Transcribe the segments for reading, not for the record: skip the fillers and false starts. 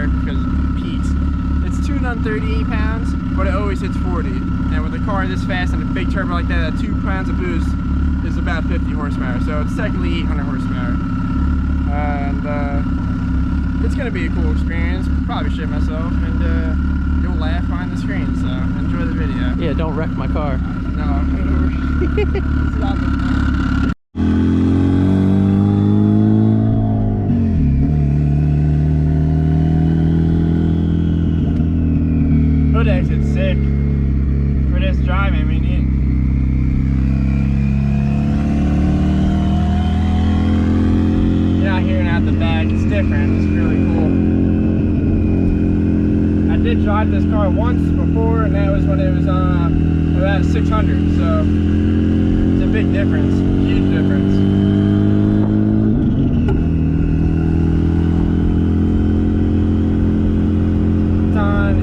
horsepower because it peaks. It's tuned on 38 pounds, but it always hits 40. And with a car this fast and a big turbo like that, 2 pounds of boost is about 50 horsepower. So it's technically 800 horsepower. And it's gonna be a cool experience. Probably shit myself, and you'll laugh behind the screen. So enjoy the video. Yeah, don't wreck my car. No. This is not the fun. Hood exit's sick for this drive. I mean, you're not hearing out the back. It's different. It's really cool. I did drive this car once before, and that was when it was about 600. So it's a big difference, huge difference. It's on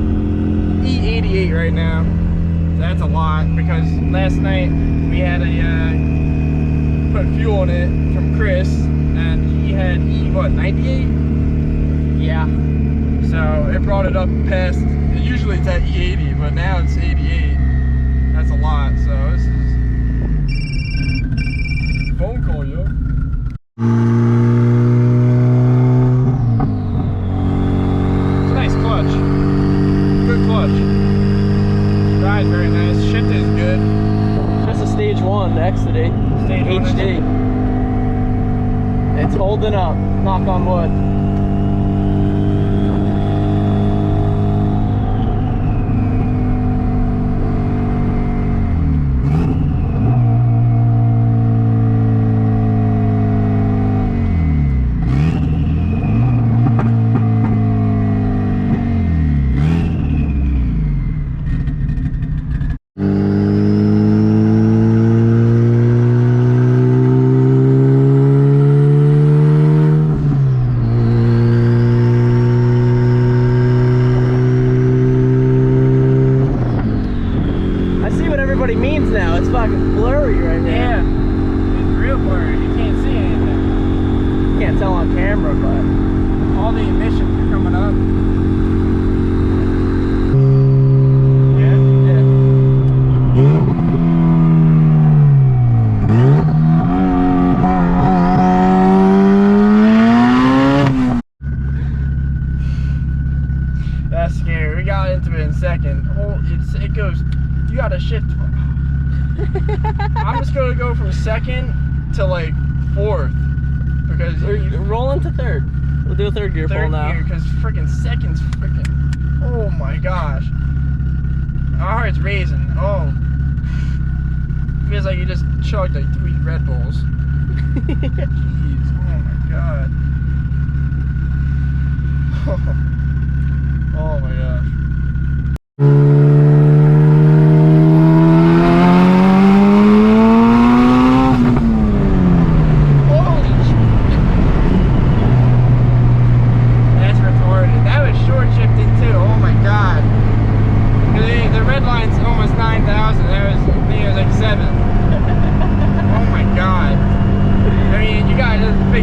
E88 right now. That's a lot because last night we had a put fuel in it from Chris, and he had what, 98? Yeah. So it brought it up past. Usually it's at E80, but now it's 88. That's a lot. So this is phone call, yo. It's a nice clutch. Good clutch. Drives very nice. Shift is good. Just a stage 1 Exodus Stage 1 HD. It's holding up. Knock on wood. Now it's fucking blurry right now. Yeah, it's real blurry. You can't see anything. Can't tell on camera, but all the emissions are coming up. Yeah, that's scary. We got into it in second. It goes. You gotta shift. I'm just gonna go from second to like 4th because we're rolling to 3rd. We'll do a 3rd gear pull now. Because freaking second's freaking. Oh my gosh. Our heart's raising. Oh. Feels like you just chugged like 3 Red Bulls. Jeez. Oh my god. Oh my gosh.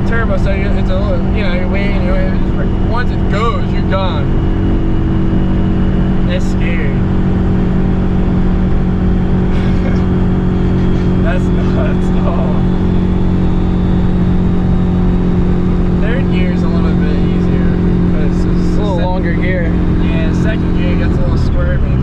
Turbo, so it's a little, you're waiting. Once it goes, you're done. That's scary. That's nuts. Oh. 3rd gear is a little bit easier because it's a little longer gear. Yeah, 2nd gear gets a little squirmy.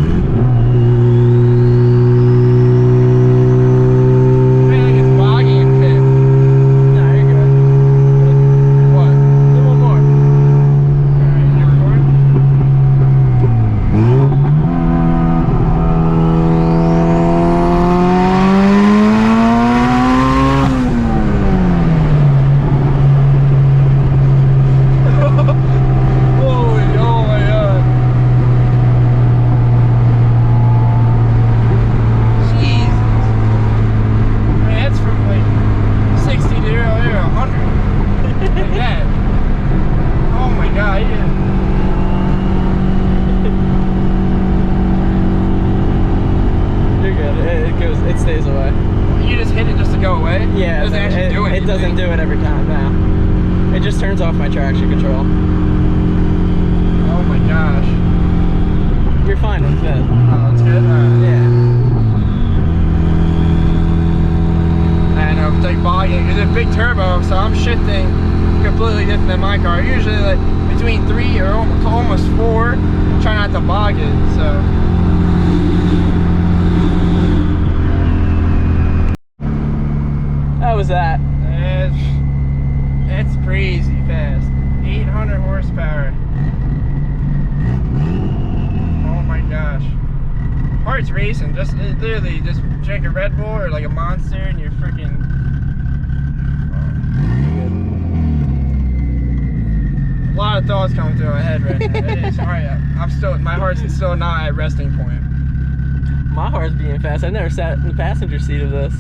It stays away. You just hit it just to go away? Yeah, it doesn't actually do it. It doesn't do it every time now. It just turns off my traction control. gosh. You're fine with that. Oh, it's good? Alright. Yeah. I know, it's like bogging. It's a big turbo, so I'm shifting completely different than my car. Usually like between 3 or almost 4. Try not to bog it, so. How was that? It's crazy fast. 800 horsepower. Oh my gosh. Heart's racing. Just literally just drink a Red Bull or like a Monster and you're freaking. A lot of thoughts coming through my head right now. It's alright. My heart's still not at resting point. My heart's beating fast. I've never sat in the passenger seat of this.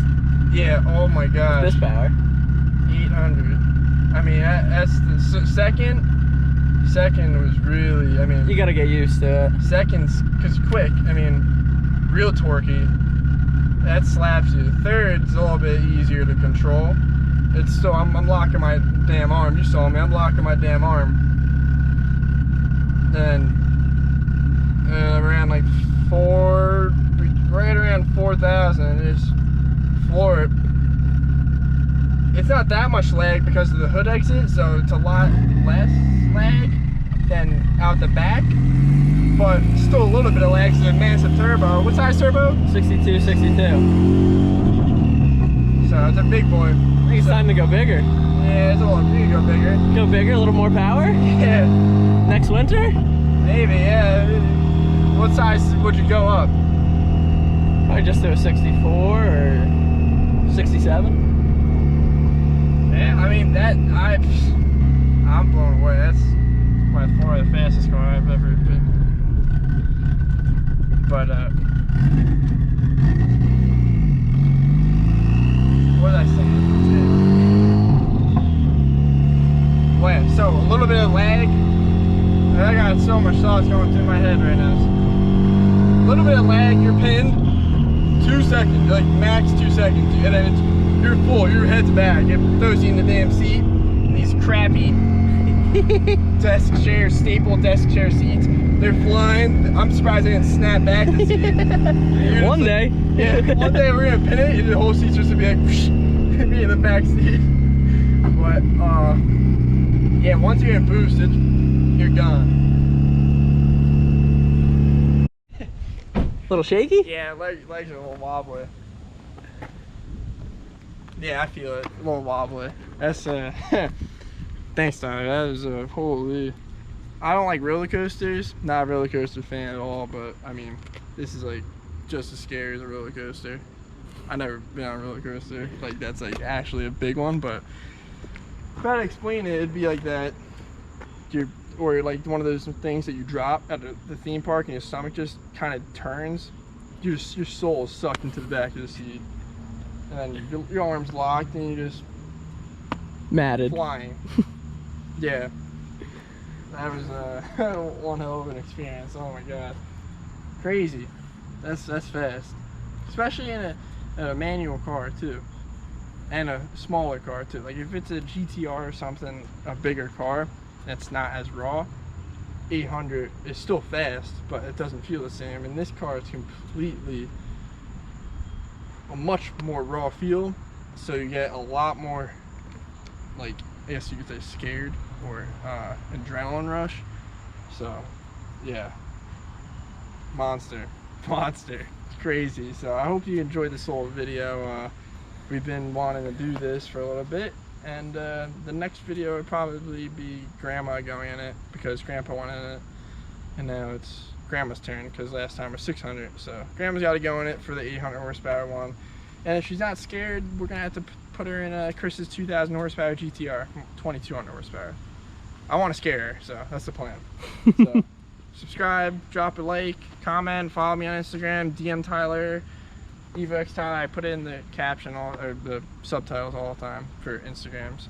Yeah, oh my gosh. This power. 800. I mean, that's the second was really, I mean. You gotta get used to it. Seconds, because quick, I mean, real torquey. That slaps you. Third's a little bit easier to control. It's still, I'm locking my damn arm. You saw me, I'm locking my damn arm. Then, around like right around 4,000, just floor it. It's not that much lag because of the hood exit, so it's a lot less lag than out the back. But still a little bit of lag, so a massive turbo. What size turbo? 62, 62. So it's a big boy. I think it's time to go bigger. Yeah, it's a little, you can go bigger. Go bigger, a little more power? Yeah. Next winter? Maybe, yeah. What size would you go up? Probably just do a 64 or 67. Yeah, I mean I'm blown away. That's by far the fastest car I've ever been. But what was I saying? Well, yeah, so a little bit of lag. I got so much thoughts going through my head right now. A little bit of lag, you're pinned. 2 seconds, like max 2 seconds, and then you're full, your head's back. It throws you in the damn seat. And these crappy staple desk chair seats, they're flying. I'm surprised they didn't snap back the seat. One day. Yeah, one day we're gonna pin it and the whole seat's just gonna be like, whoosh, be in the back seat. But, yeah, once you're in boost, you're gone. Little shaky? Yeah, legs are a little wobbly. Yeah, I feel it. A little wobbly. That's thanks, Tyler. That was holy. I don't like roller coasters. Not a roller coaster fan at all, but I mean, this is like just as scary as a roller coaster. I've never been on a roller coaster. Like that's like actually a big one, but if I had to explain it, it'd be like that. Or like one of those things that you drop at the theme park and your stomach just kind of turns. Your soul is sucked into the back of the seat. And then your arm's locked and you just matted. Flying. Yeah. That was one hell of an experience. Oh my god. Crazy. That's fast. Especially in a manual car too. And a smaller car too. Like if it's a GTR or something, a bigger car, that's not as raw, 800 is still fast, but it doesn't feel the same. And this car is completely a much more raw feel, so you get a lot more, like, I guess you could say scared or adrenaline rush. So yeah, monster, it's crazy. So I hope you enjoyed this whole video. We've been wanting to do this for a little bit. And the next video would probably be Grandma going in it because Grandpa went in it, and now it's Grandma's turn because last time was 600. So Grandma's got to go in it for the 800 horsepower one. And if she's not scared, we're gonna have to put her in Chris's 2,000 horsepower GTR, 2,200 horsepower. I want to scare her, so that's the plan. So subscribe, drop a like, comment, follow me on Instagram, DM Tyler. EVO X Tyler, I put it in the caption or the subtitles all the time for Instagrams.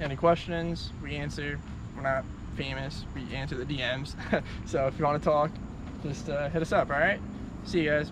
Any questions, we answer. We're not famous, we answer the DMs. So if you want to talk, just hit us up, alright? See you guys.